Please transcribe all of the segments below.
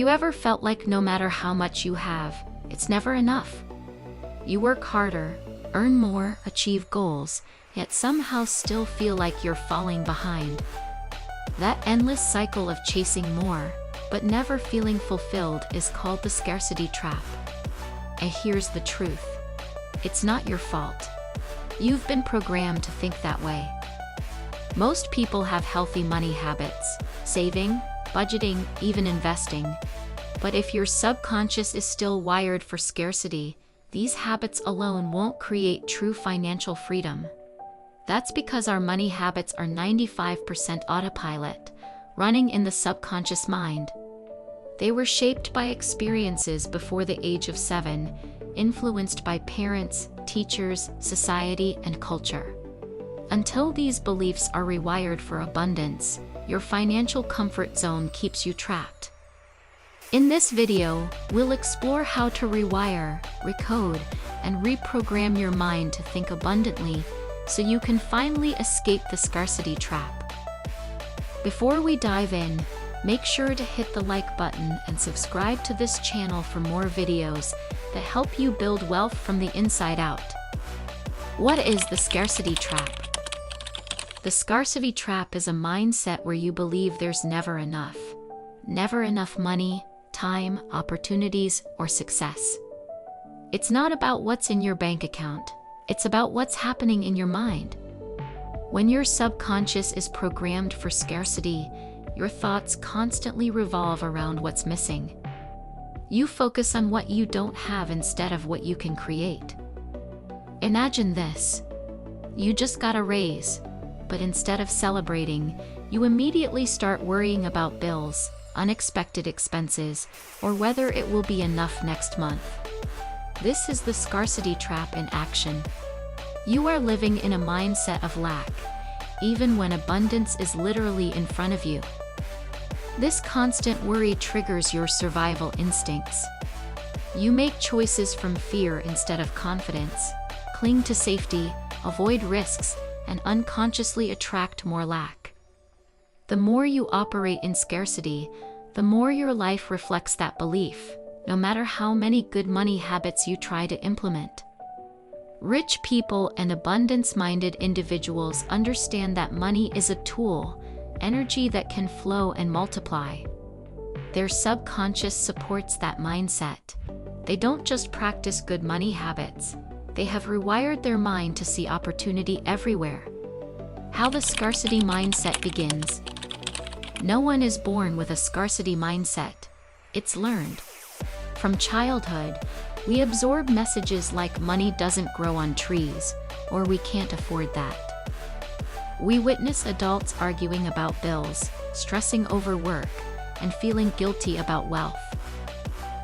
You ever felt like no matter how much you have, it's never enough? You work harder, earn more, achieve goals, yet somehow still feel like you're falling behind. That endless cycle of chasing more, but never feeling fulfilled is called the scarcity trap. And here's the truth. It's not your fault. You've been programmed to think that way. Most people have healthy money habits, saving, budgeting, even investing. But if your subconscious is still wired for scarcity, these habits alone won't create true financial freedom. That's because our money habits are 95% autopilot, running in the subconscious mind. They were shaped by experiences before the age of 7, influenced by parents, teachers, society, and culture. Until these beliefs are rewired for abundance, your financial comfort zone keeps you trapped. In this video, we'll explore how to rewire, recode, and reprogram your mind to think abundantly so you can finally escape the scarcity trap. Before we dive in, make sure to hit the like button and subscribe to this channel for more videos that help you build wealth from the inside out. What is the scarcity trap? The scarcity trap is a mindset where you believe there's never enough. Never enough money, time, opportunities, or success. It's not about what's in your bank account. It's about what's happening in your mind. When your subconscious is programmed for scarcity, your thoughts constantly revolve around what's missing. You focus on what you don't have instead of what you can create. Imagine this. You just got a raise, but instead of celebrating, you immediately start worrying about bills, unexpected expenses, or whether it will be enough next month. This is the scarcity trap in action. You are living in a mindset of lack, even when abundance is literally in front of you. This constant worry triggers your survival instincts. You make choices from fear instead of confidence, cling to safety, avoid risks, and unconsciously attract more lack. The more you operate in scarcity, the more your life reflects that belief, no matter how many good money habits you try to implement. Rich people and abundance-minded individuals understand that money is a tool, energy that can flow and multiply. Their subconscious supports that mindset. They don't just practice good money habits, they have rewired their mind to see opportunity everywhere. How the scarcity mindset begins. No one is born with a scarcity mindset. It's learned. From childhood, we absorb messages like money doesn't grow on trees, or we can't afford that. We witness adults arguing about bills, stressing over work, and feeling guilty about wealth.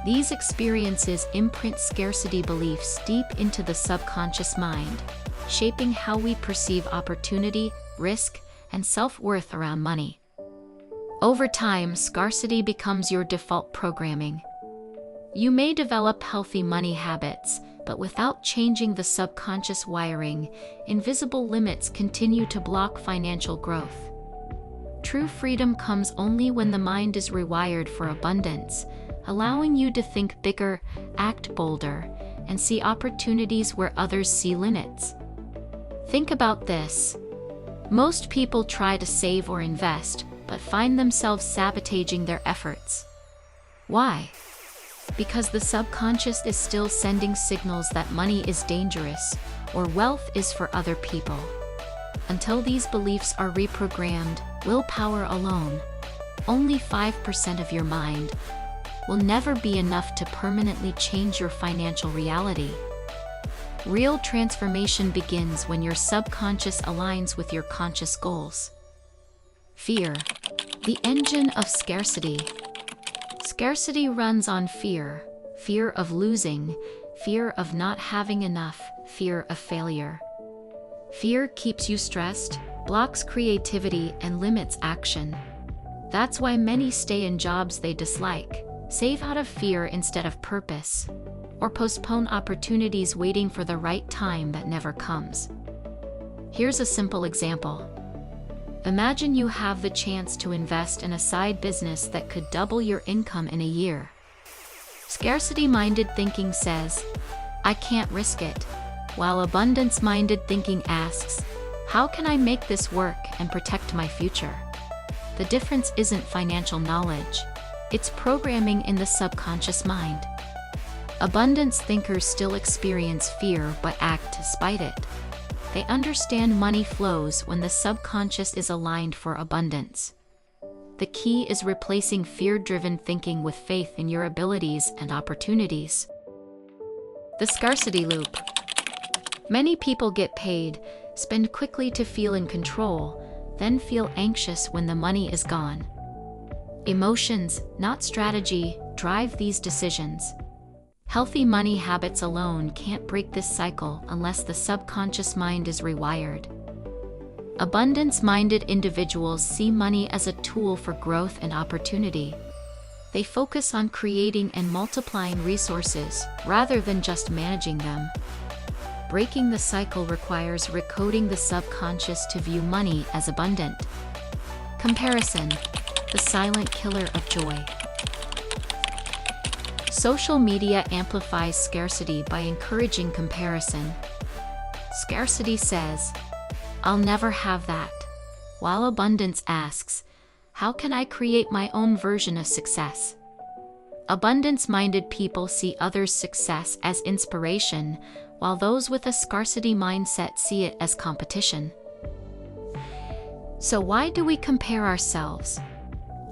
These experiences imprint scarcity beliefs deep into the subconscious mind, shaping how we perceive opportunity, risk, and self-worth around money. Over time, scarcity becomes your default programming. You may develop healthy money habits, but without changing the subconscious wiring, invisible limits continue to block financial growth. True freedom comes only when the mind is rewired for abundance, allowing you to think bigger, act bolder, and see opportunities where others see limits. Think about this. Most people try to save or invest, but find themselves sabotaging their efforts. Why? Because the subconscious is still sending signals that money is dangerous, or wealth is for other people. Until these beliefs are reprogrammed, willpower alone, only 5% of your mind, will never be enough to permanently change your financial reality. Real transformation begins when your subconscious aligns with your conscious goals. Fear, the engine of scarcity. Scarcity runs on fear, fear of losing, fear of not having enough, fear of failure. Fear keeps you stressed, blocks creativity, and limits action. That's why many stay in jobs they dislike, save out of fear instead of purpose, or postpone opportunities waiting for the right time that never comes. Here's a simple example. Imagine you have the chance to invest in a side business that could double your income in a year. Scarcity-minded thinking says, "I can't risk it," while abundance-minded thinking asks, "How can I make this work and protect my future?" The difference isn't financial knowledge, it's programming in the subconscious mind. Abundance thinkers still experience fear but act despite it. They understand money flows when the subconscious is aligned for abundance. The key is replacing fear-driven thinking with faith in your abilities and opportunities. The scarcity loop. Many people get paid, spend quickly to feel in control, then feel anxious when the money is gone. Emotions, not strategy, drive these decisions. Healthy money habits alone can't break this cycle unless the subconscious mind is rewired. Abundance-minded individuals see money as a tool for growth and opportunity. They focus on creating and multiplying resources rather than just managing them. Breaking the cycle requires recoding the subconscious to view money as abundant. Comparison, the silent killer of joy. Social media amplifies scarcity by encouraging comparison. Scarcity says, "I'll never have that," while abundance asks, "How can I create my own version of success?" Abundance-minded people see others' success as inspiration, while those with a scarcity mindset see it as competition. So why do we compare ourselves?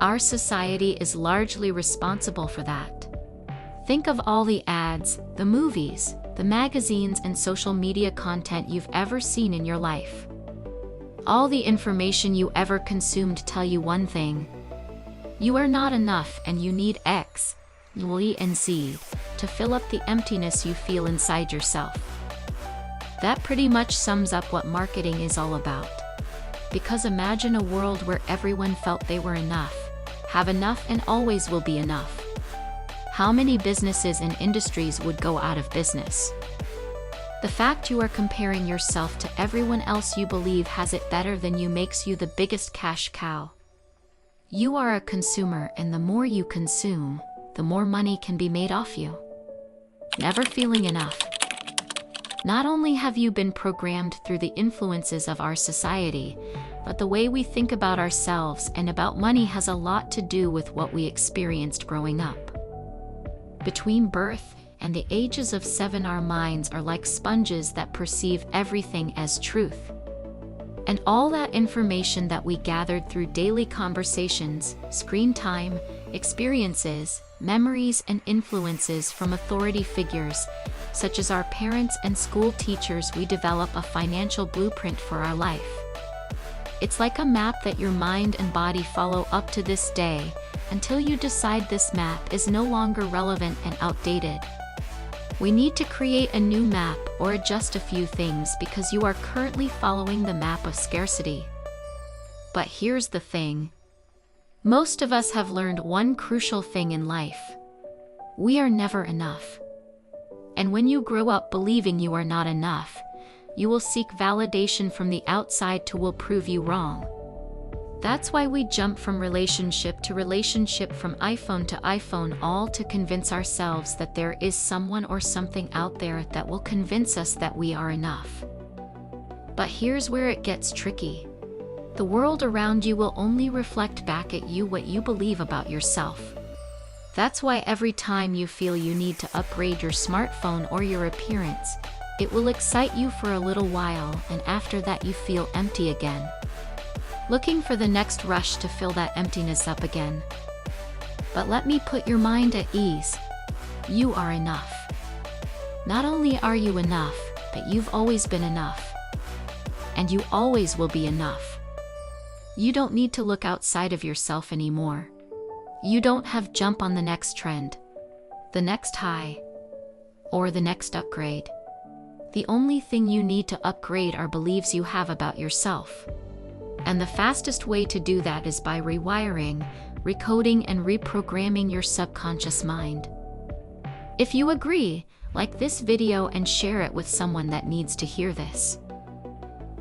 Our society is largely responsible for that. Think of all the ads, the movies, the magazines and social media content you've ever seen in your life. All the information you ever consumed tell you one thing: you are not enough and you need X, Y, and Z to fill up the emptiness you feel inside yourself. That pretty much sums up what marketing is all about. Because imagine a world where everyone felt they were enough, have enough, and always will be enough. How many businesses and industries would go out of business? The fact you are comparing yourself to everyone else you believe has it better than you makes you the biggest cash cow. You are a consumer, and the more you consume, the more money can be made off you. Never feeling enough. Not only have you been programmed through the influences of our society, but the way we think about ourselves and about money has a lot to do with what we experienced growing up. Between birth and the ages of 7, our minds are like sponges that perceive everything as truth. And all that information that we gathered through daily conversations, screen time, experiences, memories, and influences from authority figures, such as our parents and school teachers, we develop a financial blueprint for our life. It's like a map that your mind and body follow up to this day, until you decide this map is no longer relevant and outdated. We need to create a new map or adjust a few things because you are currently following the map of scarcity. But here's the thing. Most of us have learned one crucial thing in life. We are never enough. And when you grow up believing you are not enough, you will seek validation from the outside to will prove you wrong. That's why we jump from relationship to relationship, from iPhone to iPhone, all to convince ourselves that there is someone or something out there that will convince us that we are enough. But here's where it gets tricky. The world around you will only reflect back at you what you believe about yourself. That's why every time you feel you need to upgrade your smartphone or your appearance, it will excite you for a little while, and after that you feel empty again. Looking for the next rush to fill that emptiness up again. But let me put your mind at ease. You are enough. Not only are you enough, but you've always been enough. And you always will be enough. You don't need to look outside of yourself anymore. You don't have jump on the next trend, the next high, or the next upgrade. The only thing you need to upgrade are beliefs you have about yourself. And the fastest way to do that is by rewiring, recoding, and reprogramming your subconscious mind. If you agree, like this video and share it with someone that needs to hear this.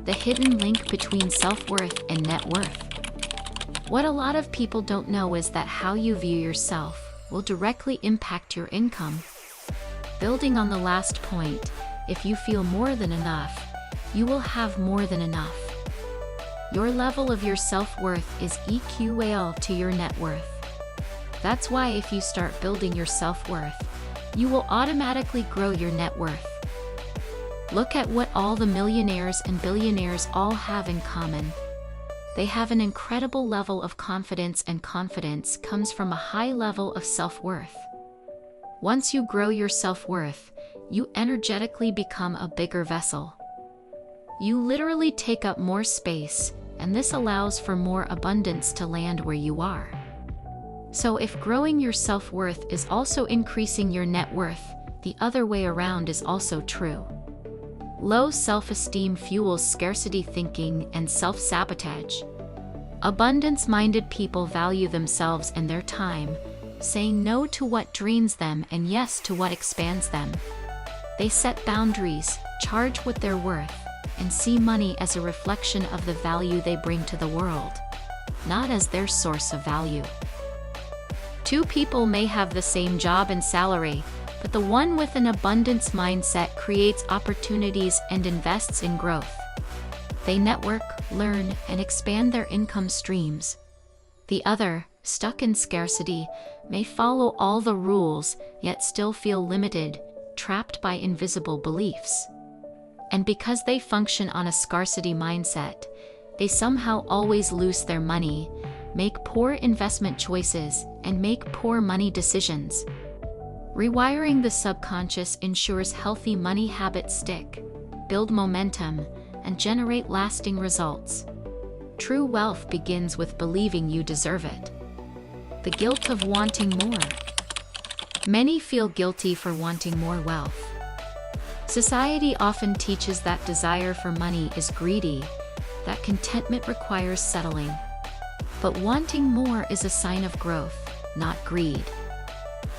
the hidden link between self-worth and net worth. What a lot of people don't know is that how you view yourself will directly impact your income. Building on the last point, if you feel more than enough, you will have more than enough. Your level of your self-worth is equal to your net worth. That's why if you start building your self-worth, you will automatically grow your net worth. Look at what all the millionaires and billionaires all have in common. They have an incredible level of confidence, and confidence comes from a high level of self-worth. Once you grow your self-worth, you energetically become a bigger vessel. You literally take up more space, and this allows for more abundance to land where you are. So if growing your self-worth is also increasing your net worth, the other way around is also true. Low self-esteem fuels scarcity thinking and self-sabotage. Abundance-minded people value themselves and their time, saying no to what drains them and yes to what expands them. They set boundaries, charge what they're worth, and see money as a reflection of the value they bring to the world, not as their source of value. Two people may have the same job and salary, but the one with an abundance mindset creates opportunities and invests in growth. They network, learn, and expand their income streams. The other, stuck in scarcity, may follow all the rules, yet still feel limited, trapped by invisible beliefs. And because they function on a scarcity mindset, they somehow always lose their money, make poor investment choices, and make poor money decisions. Rewiring the subconscious ensures healthy money habits stick, build momentum, and generate lasting results. True wealth begins with believing you deserve it. The guilt of wanting more. Many feel guilty for wanting more wealth. Society often teaches that desire for money is greedy, that contentment requires settling. But wanting more is a sign of growth, not greed.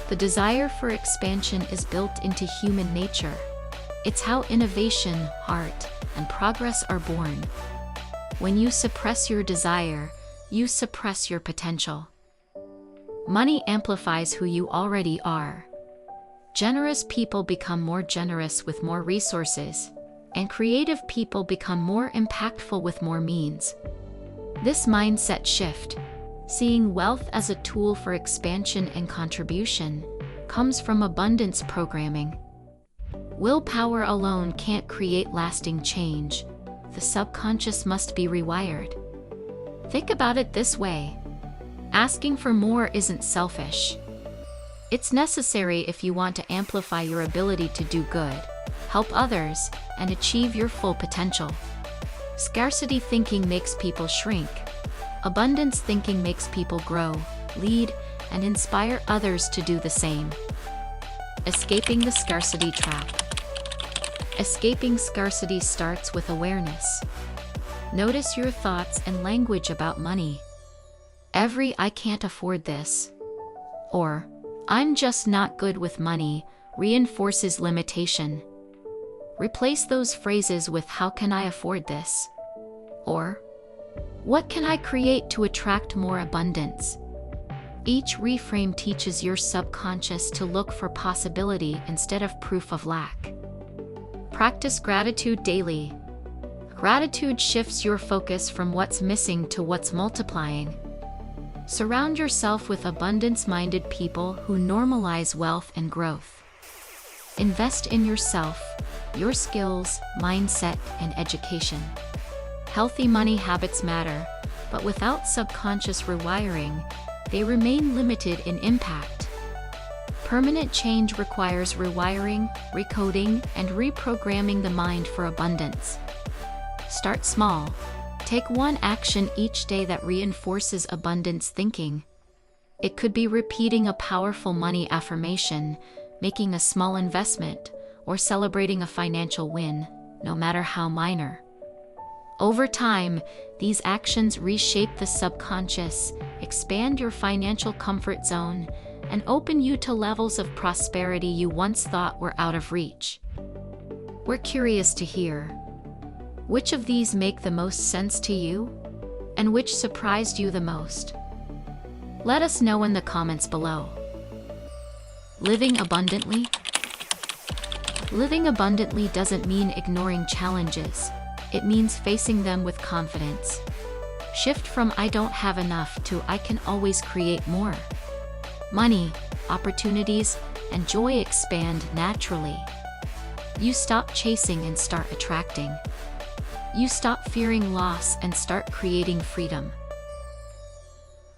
The desire for expansion is built into human nature. It's how innovation, art, and progress are born. When you suppress your desire, you suppress your potential. Money amplifies who you already are. Generous people become more generous with more resources, and creative people become more impactful with more means. This mindset shift, seeing wealth as a tool for expansion and contribution, comes from abundance programming. Willpower alone can't create lasting change. The subconscious must be rewired. Think about it this way. Asking for more isn't selfish. It's necessary if you want to amplify your ability to do good, help others, and achieve your full potential. Scarcity thinking makes people shrink. Abundance thinking makes people grow, lead, and inspire others to do the same. Escaping the scarcity trap. Escaping scarcity starts with awareness. Notice your thoughts and language about money. Every "I can't afford this," or "I'm just not good with money," reinforces limitation. Replace those phrases with "How can I afford this?" or "What can I create to attract more abundance?" Each reframe teaches your subconscious to look for possibility instead of proof of lack. Practice gratitude daily. Gratitude shifts your focus from what's missing to what's multiplying. Surround yourself with abundance-minded people who normalize wealth and growth. Invest in yourself, your skills, mindset, and education. Healthy money habits matter, but without subconscious rewiring, they remain limited in impact. Permanent change requires rewiring, recoding, and reprogramming the mind for abundance. Start small. Take one action each day that reinforces abundance thinking. It could be repeating a powerful money affirmation, making a small investment, or celebrating a financial win, no matter how minor. Over time, these actions reshape the subconscious, expand your financial comfort zone, and open you to levels of prosperity you once thought were out of reach. We're curious to hear. Which of these make the most sense to you? And which surprised you the most? Let us know in the comments below. Living abundantly? Living abundantly doesn't mean ignoring challenges. It means facing them with confidence. Shift from "I don't have enough" to "I can always create more." Money, opportunities, and joy expand naturally. You stop chasing and start attracting. You stop fearing loss and start creating freedom.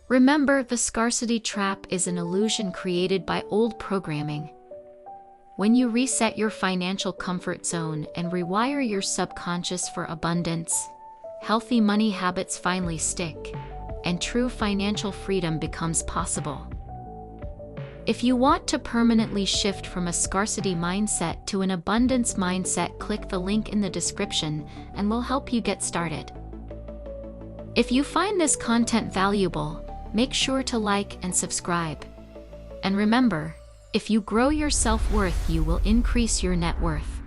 Remember, the scarcity trap is an illusion created by old programming. When you reset your financial comfort zone and rewire your subconscious for abundance, healthy money habits finally stick, and true financial freedom becomes possible. If you want to permanently shift from a scarcity mindset to an abundance mindset, click the link in the description and we'll help you get started. If you find this content valuable, make sure to like and subscribe. And remember, if you grow your self-worth, you will increase your net worth.